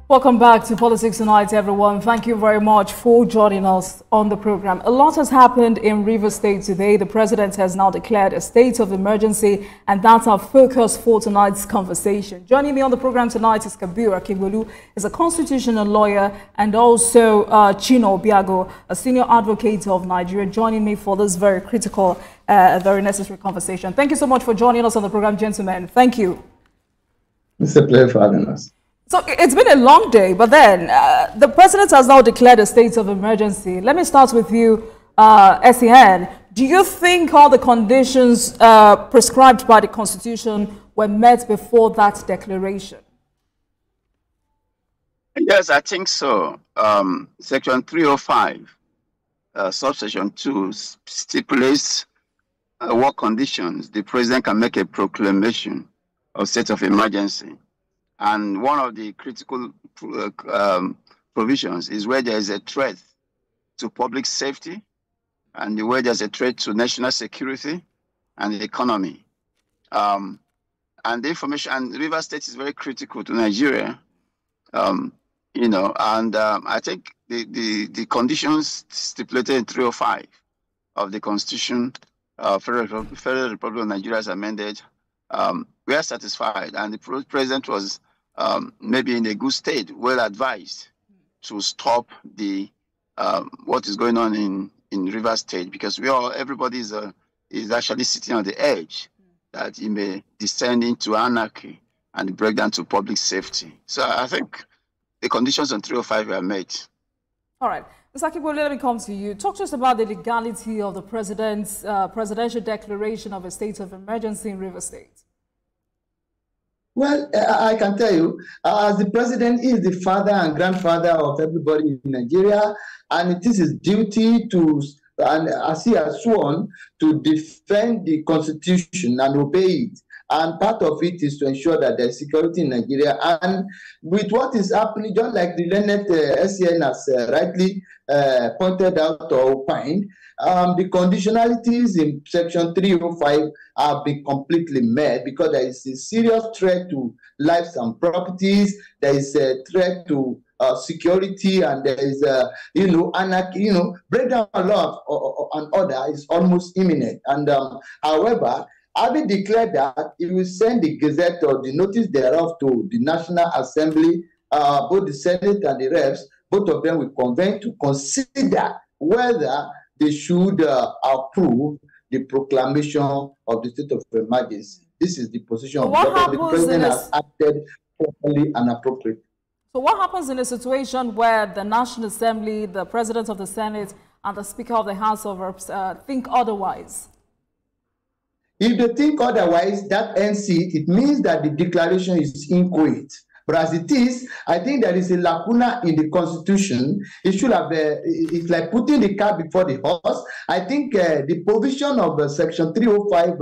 Welcome back to Politics Tonight, everyone. Thank you very much for joining us on the program. A lot has happened in Rivers State today. The president has now declared a state of emergency, and that's our focus for tonight's conversation. Joining me on the program tonight is Kabir Akigbolu, is a constitutional lawyer, and also Chino Biago, a senior advocate of Nigeria, joining me for this very critical, very necessary conversation. Thank you so much for joining us on the program, gentlemen. Thank you. It's a pleasure for having us. So it's been a long day, but then the president has now declared a state of emergency. Let me start with you, SEN. Do you think all the conditions prescribed by the Constitution were met before that declaration? Yes, I think so. Section 305, subsection 2 stipulates what conditions the president can make a proclamation of state of emergency. And one of the critical provisions is where there is a threat to public safety and where there's a threat to national security and the economy. And the information, and Rivers State is very critical to Nigeria, I think the conditions stipulated in 305 of the Constitution, Federal Republic of Nigeria as amended, we are satisfied, and the president was maybe in a good state, well advised to stop the what is going on in Rivers State, because everybody is actually sitting on the edge that he may descend into anarchy and break down to public safety. So I think the conditions on 305 were met. All right. Mr. Akigbolu, let me come to you. Talk to us about the legality of the president's presidential declaration of a state of emergency in Rivers State. Well, I can tell you, as the president is the father and grandfather of everybody in Nigeria, and it is his duty to, and as he has sworn, to defend the Constitution and obey it. And part of it is to ensure that there's security in Nigeria. And with what is happening, just like the learned SCN has rightly pointed out or opined, the conditionalities in Section 305 have been completely met, because there is a serious threat to lives and properties. There is a threat to security, and there is anarchy. Breakdown of law and order is almost imminent. And however, having declared that, it will send the gazette or the notice thereof to the National Assembly, both the Senate and the Reps. Both of them will convene to consider whether they should approve the proclamation of the state of emergency. This is the position of the president has acted properly and appropriately. So what happens in a situation where the National Assembly, the President of the Senate, and the Speaker of the House of Reps think otherwise? If they think otherwise, that ends it. It means that the declaration is inchoate. But as it is, I think there is a lacuna in the Constitution. It should have, it's like putting the cart before the horse. I think the provision of Section 305,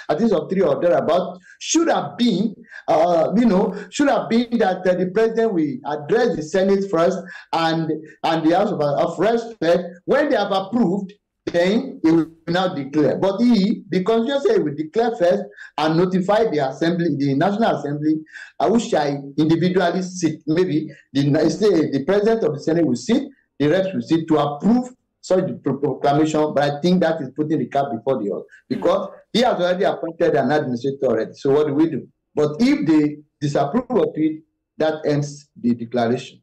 I think of 3 or thereabout, should have been, that the president will address the Senate first and the House of Reps. When they have approved, then he will now declare. But the Constitution says he will declare first and notify the Assembly, the National Assembly, which I individually sit. Maybe the President of the Senate will sit, the Reps will sit to approve such proclamation. But I think that is putting the cart before the horse, because he has already appointed an administrator already. So what do we do? But if they disapprove of it, that ends the declaration.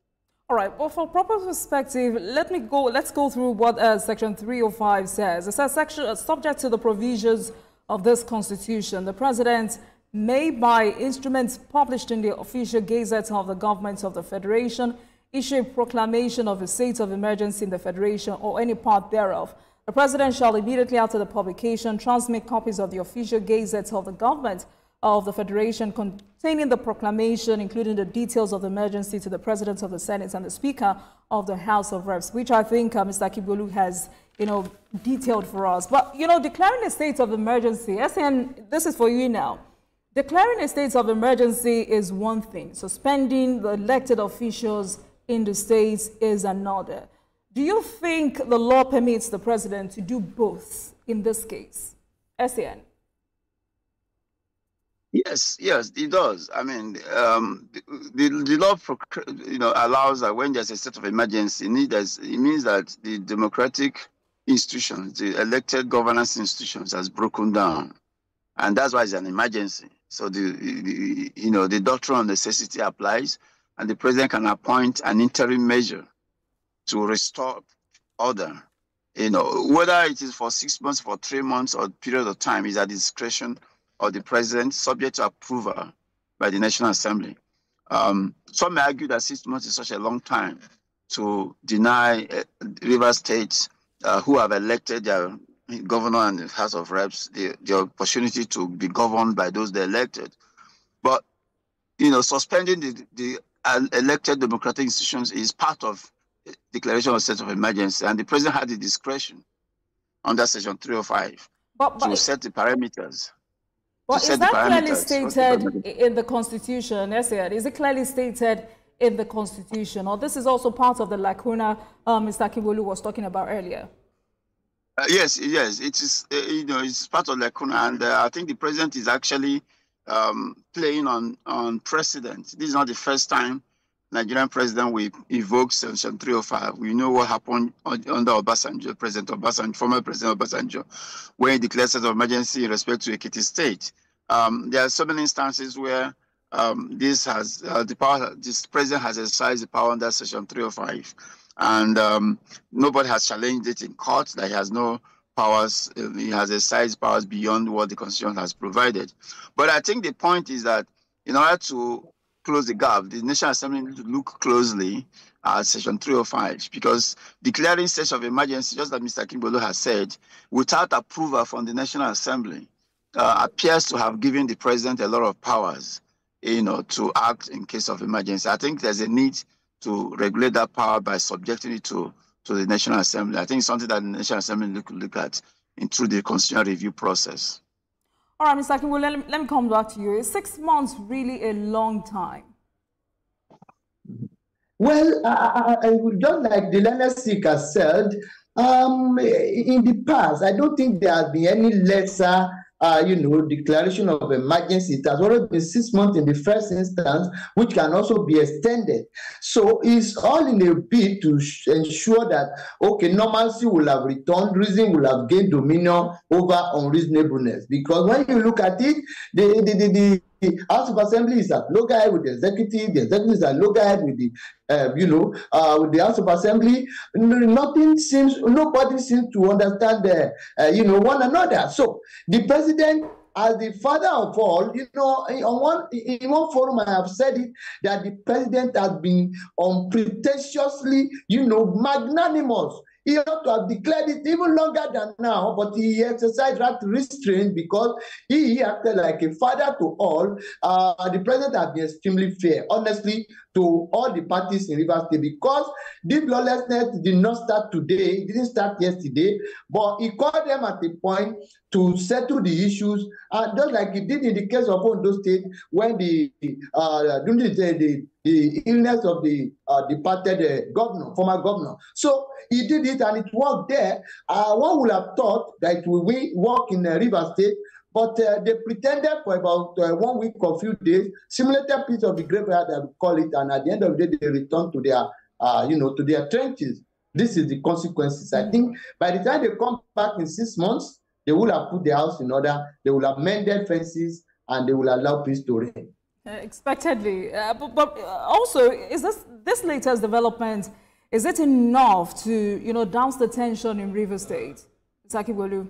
All right. Well, for proper perspective, let's go through what Section 305 says. It says, subject to the provisions of this Constitution, the President may, by instruments published in the official gazette of the government of the Federation, issue a proclamation of a state of emergency in the Federation or any part thereof. The President shall immediately after the publication transmit copies of the official gazette of the government of the Federation containing the proclamation, including the details of the emergency, to the President of the Senate and the Speaker of the House of Reps, which I think Mr. Akigbolu has, detailed for us. But, declaring a state of emergency, SN, this is for you now. Declaring a state of emergency is one thing. Suspending the elected officials in the states is another. Do you think the law permits the President to do both in this case? SN. Yes, yes, it does. I mean, the law, allows that when there's a state of emergency, it means that the democratic institutions, the elected governance institutions, has broken down, and that's why it's an emergency. So the doctrine of necessity applies, and the president can appoint an interim measure to restore order. Whether it is for 6 months, for 3 months, or period of time is at the discretion of the president, subject to approval by the National Assembly. Some may argue that 6 months is such a long time to deny Rivers State, who have elected their governor and the House of Reps, the opportunity to be governed by those they elected. But, suspending the elected democratic institutions is part of declaration of state of emergency, and the president had the discretion under Section 305 to set the parameters. But is that clearly stated in the Constitution, Essayed? Is it clearly stated in the Constitution, or this is also part of the lacuna Mr. Akimbolu was talking about earlier? Yes, it is. It's part of the lacuna, and I think the president is actually playing on precedent. This is not the first time Nigerian president will evoke Section 305. We know what happened under Obasanjo, former President Obasanjo, when he declared state of emergency in respect to Ekiti State. There are so many instances where this president has exercised the power under Section 305, and nobody has challenged it in court that he has no powers. He has exercised powers beyond what the Constitution has provided. But I think the point is that in order to close the gap, the National Assembly needs to look closely at Section 305, because declaring state of emergency, just like Mr. Akimbolu has said, without approval from the National Assembly, appears to have given the president a lot of powers, to act in case of emergency. I think there's a need to regulate that power by subjecting it to the National Assembly. I think it's something that the National Assembly could look at through the constitutional review process. All right, Mr. Akimbolu, let me come back to you. Is 6 months really a long time? Well, I would just like the learned speaker said, in the past, I don't think there has been any lesser declaration of emergency. It has already been 6 months in the first instance, which can also be extended. So it's all in a bid to ensure that, okay, normalcy will have returned, reason will have gained dominion over unreasonableness. Because when you look at it, the House of Assembly is at loggerhead with the executive is at loggerhead with the, with the House of Assembly. Nobody seems to understand, one another. So the president, as the father of all, in one forum I have said it, that the president has been unpretentiously, magnanimous. He ought to have declared it even longer than now, but he exercised that restraint because he acted like a father to all. The president has been extremely fair, honestly, to all the parties in Rivers State, because this lawlessness did not start today, it didn't start yesterday, but he called them at a point to settle the issues, just like he did in the case of Ondo State, when the illness of the departed former governor. So he did it and it worked there. One would have thought that it will work in Rivers State, but they pretended for about 1 week or few days, simulated a piece of the graveyard, I would call it, and at the end of the day, they returned to their, to their trenches. This is the consequences. I think by the time they come back in 6 months, they will have put the house in order, they will have mended fences, and they will allow peace to reign. Expectedly. But also, is this latest development, is it enough to, douse the tension in Rivers State? Mr. Akimbolu?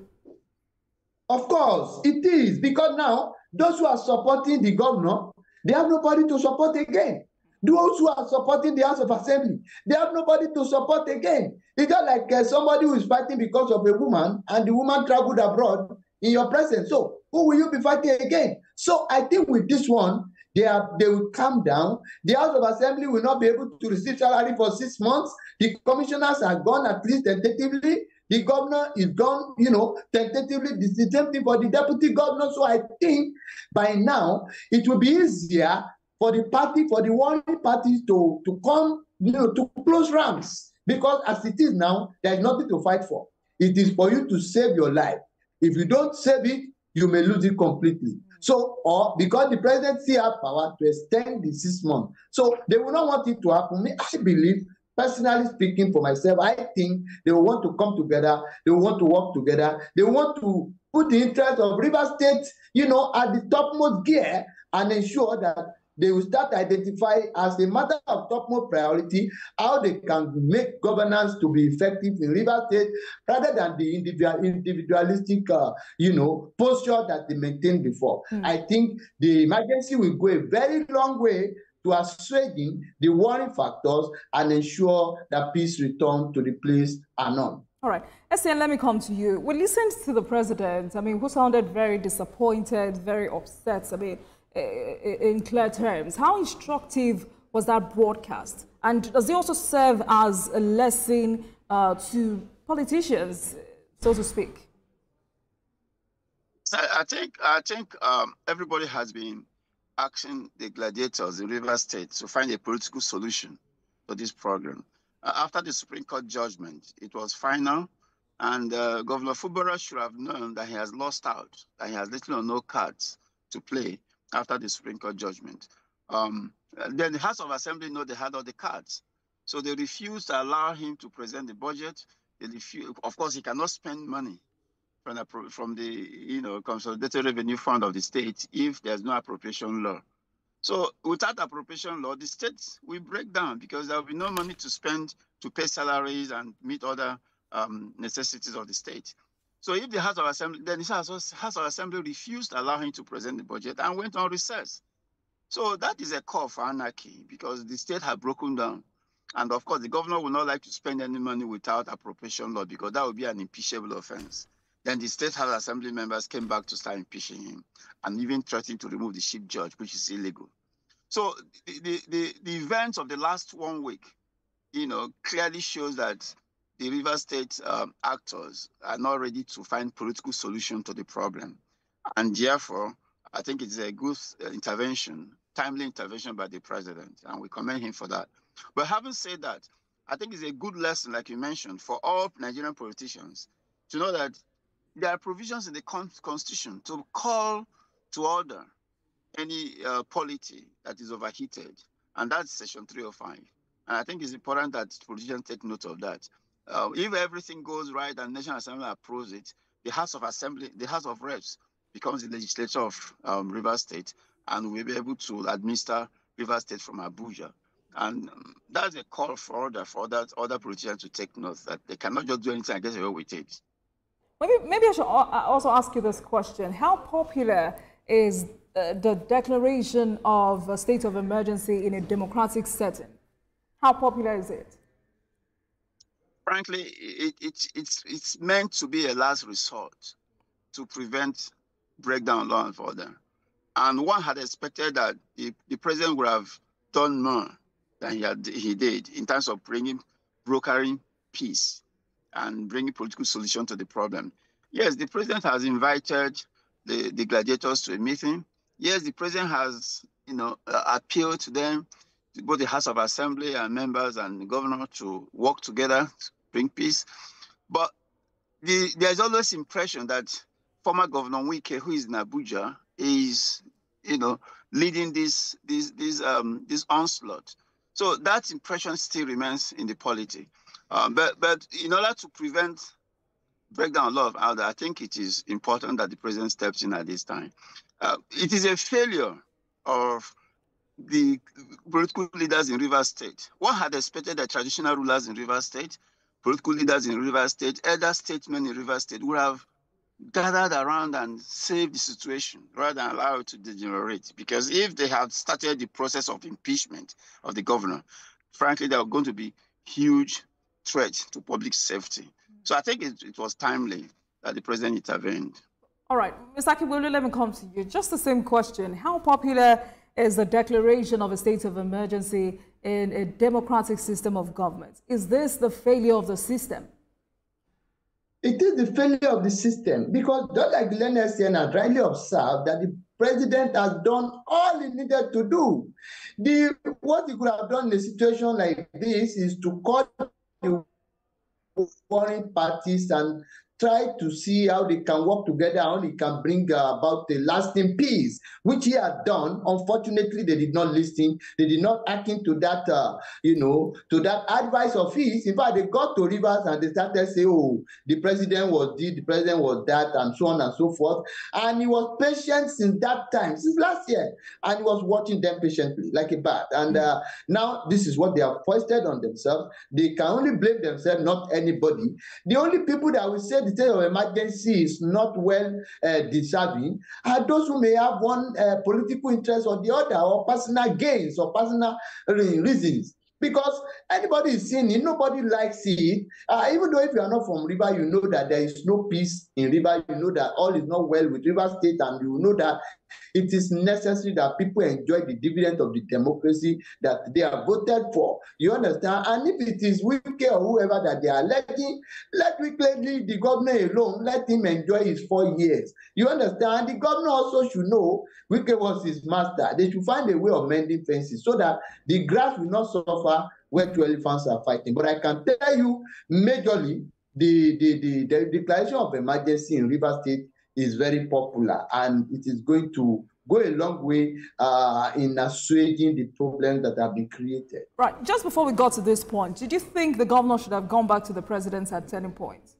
Of course, it is, because now those who are supporting the governor, they have nobody to support again. Those who are supporting the House of Assembly, they have nobody to support again. It's just like somebody who is fighting because of a woman, and the woman traveled abroad in your presence. So who will you be fighting again? So I think with this one, they will calm down. The House of Assembly will not be able to receive salary for 6 months. The commissioners are gone, at least tentatively. The governor is gone, tentatively. This is the same thing for the deputy governor. So I think by now it will be easier for the warring parties to come, to close ranks. Because as it is now, there is nothing to fight for. It is for you to save your life. If you don't save it, you may lose it completely. So, or because the president still has power to extend the 6 months. So they will not want it to happen. I believe, personally speaking for myself, I think they will want to come together, they will want to work together, they want to put the interest of Rivers State, at the topmost gear and ensure that they will start to identify as a matter of topmost priority how they can make governance to be effective in Rivers State rather than the individualistic, posture that they maintained before. I think the emergency will go a very long way to assuaging the worrying factors and ensure that peace return to the place anon. All right. Etienne, let me come to you. We listened to the president, who sounded very disappointed, very upset, in clear terms. How instructive was that broadcast? And does it also serve as a lesson to politicians, so to speak? I think everybody has been asking the gladiators in Rivers State to find a political solution to this problem. After the Supreme Court judgment, it was final, and Governor Fubara should have known that he has lost out, that he has little or no cards to play after the Supreme Court judgment. Then the House of Assembly know they had all the cards. So they refused to allow him to present the budget. Of course, he cannot spend money from the Consolidated Revenue Fund of the state if there's no appropriation law. So without appropriation law, the states will break down because there will be no money to spend to pay salaries and meet other necessities of the state. So if the House of Assembly, then the House of Assembly refused to allow him to present the budget and went on recess. So that is a call for anarchy because the state had broken down. And of course, the governor would not like to spend any money without appropriation law because that would be an impeachable offense. Then the State House Assembly members came back to start impeaching him and even threatened to remove the chief judge, which is illegal. So the events of the last 1 week, clearly shows that the Rivers State actors are not ready to find political solution to the problem. And therefore, I think it's a good intervention, timely intervention by the president, and we commend him for that. But having said that, I think it's a good lesson, like you mentioned, for all Nigerian politicians to know that there are provisions in the Constitution to call to order any polity that is overheated, and that's Section 305. And I think it's important that politicians take note of that. If everything goes right and National Assembly approves it, the House of Assembly, the House of Reps becomes the legislature of Rivers State, and we'll be able to administer Rivers State from Abuja. And that's a call for other politicians to take note that they cannot just do anything and get away with it. Maybe I should also ask you this question. How popular is the declaration of a state of emergency in a democratic setting? How popular is it? Frankly, it's meant to be a last resort to prevent breakdown of law and order. And one had expected that the president would have done more than he did in terms of brokering peace and bringing political solution to the problem. Yes, the president has invited the gladiators to a meeting. Yes, the president has, appealed to them, to both the House of Assembly and members and the governor to work together to bring peace. But there's always impression that former Governor Wike, who is in Abuja, is, leading this onslaught. So that impression still remains in the polity. But in order to prevent breakdown of law of order, I think it is important that the president steps in at this time. It is a failure of the political leaders in Rivers State. One had expected that traditional rulers in Rivers State, political leaders in Rivers State, elder statesmen in Rivers State would have gathered around and saved the situation rather than allow it to degenerate. Because if they had started the process of impeachment of the governor, frankly, there were going to be huge threats to public safety. So I think it was timely that the president intervened. All right, Mr. Akibolu, let me come to you. Just the same question. How popular is the declaration of a state of emergency in a democratic system of government? Is this the failure of the system? It is the failure of the system because just like Glenn Essien had rightly observed that the president has done all he needed to do. What he could have done in a situation like this is to call the warring parties and try to see how they can work together, how they can bring about a lasting peace, which he had done. Unfortunately, they did not listen. They did not act into that, to that advice of his. In fact, they got to Rivers and they started saying, oh, the president was this, the president was that, and so on and so forth. And he was patient since that time, since last year, and he was watching them patiently like a bat. And now this is what they have foisted on themselves. They can only blame themselves, not anybody. The only people that will say the state of emergency is not well deserving are those who may have one political interest or the other, or personal gains or personal reasons. Because anybody is seeing it, nobody likes it. Even though if you are not from River, you know that there is no peace in River. You know that all is not well with River State, and you know that it is necessary that people enjoy the dividend of the democracy that they have voted for. You understand? And if it is Wike or whoever that they are letting, let Wike leave the governor alone. Let him enjoy his 4 years. You understand? The governor also should know Wike was his master. They should find a way of mending fences so that the grass will not suffer where 2 elephants are fighting. But I can tell you, majorly, the declaration of emergency in River State is very popular, and it is going to go a long way in assuaging the problems that have been created. Right. Just before we got to this point, did you think the governor should have gone back to the president at any point?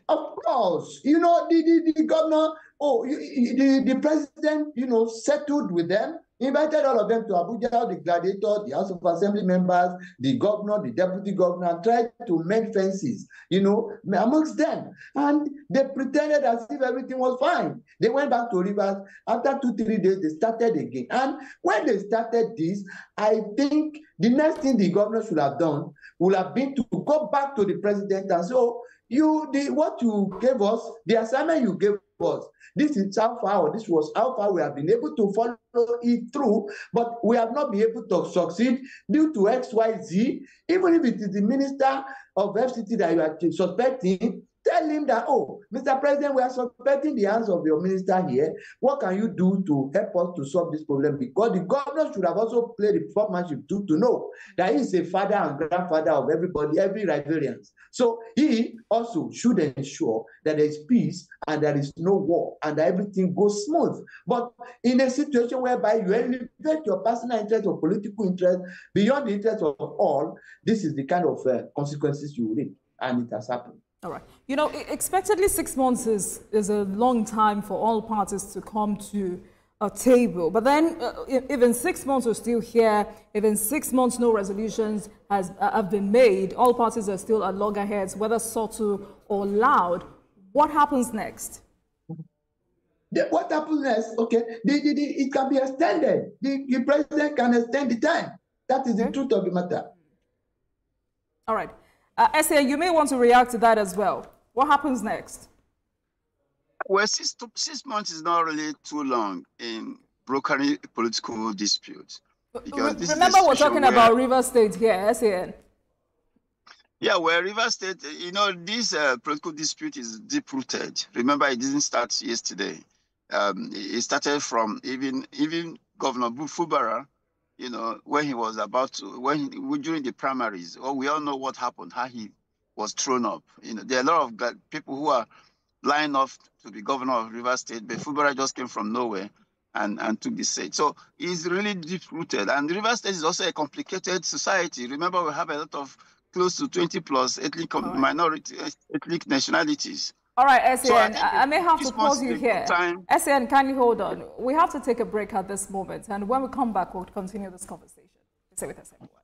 Of course. You know, the governor, the president, settled with them, invited all of them to Abuja, the gladiator, the House of Assembly members, the governor, the deputy governor, and tried to mend fences, amongst them. And they pretended as if everything was fine. They went back to Rivers. After 2-3 days, they started again. And when they started this, I think the next thing the governor should have done would have been to go back to the president and say, what you gave us, the assignment you gave us, this is how far, or this was how far we have been able to follow it through, but we have not been able to succeed due to X, Y, Z. Even if it is the minister of FCT that you are suspecting, tell him that, Mr. President, we are suspecting the hands of your minister here. What can you do to help us to solve this problem? Because the governor should have also played the sportsmanship to know that he is a father and grandfather of everybody, every Riverian. So he also should ensure that there is peace and there is no war and that everything goes smooth. But in a situation whereby you elevate your personal interest or political interest beyond the interest of all, this is the kind of consequences you will reap, and it has happened. All right. Expectedly 6 months is a long time for all parties to come to a table. But then, if in 6 months we're still here, if in 6 months no resolutions have been made, all parties are still at loggerheads, whether subtle or loud, what happens next? What happens next? Okay, it can be extended. The president can extend the time. That is the truth of the matter. All right. Essay, you may want to react to that as well. What happens next? Well, 6 months is not really too long in brokering political disputes. Remember, we're talking about River State here, SAN. Yeah, well, River State, this political dispute is deep-rooted. Remember, it didn't start yesterday. It started from even Governor Fubara, when he was during the primaries. We all know what happened, how he was thrown up. There are a lot of people who are lined up to be governor of River State, but Fubara just came from nowhere and took the seat. So he's really deep-rooted. And River State is also a complicated society. Remember, we have a lot of close to 20 plus ethnic nationalities. All right, SAN, I may have to pause you here. SAN, can you hold on? We have to take a break at this moment. And when we come back, we'll continue this conversation. Stay with us, everyone.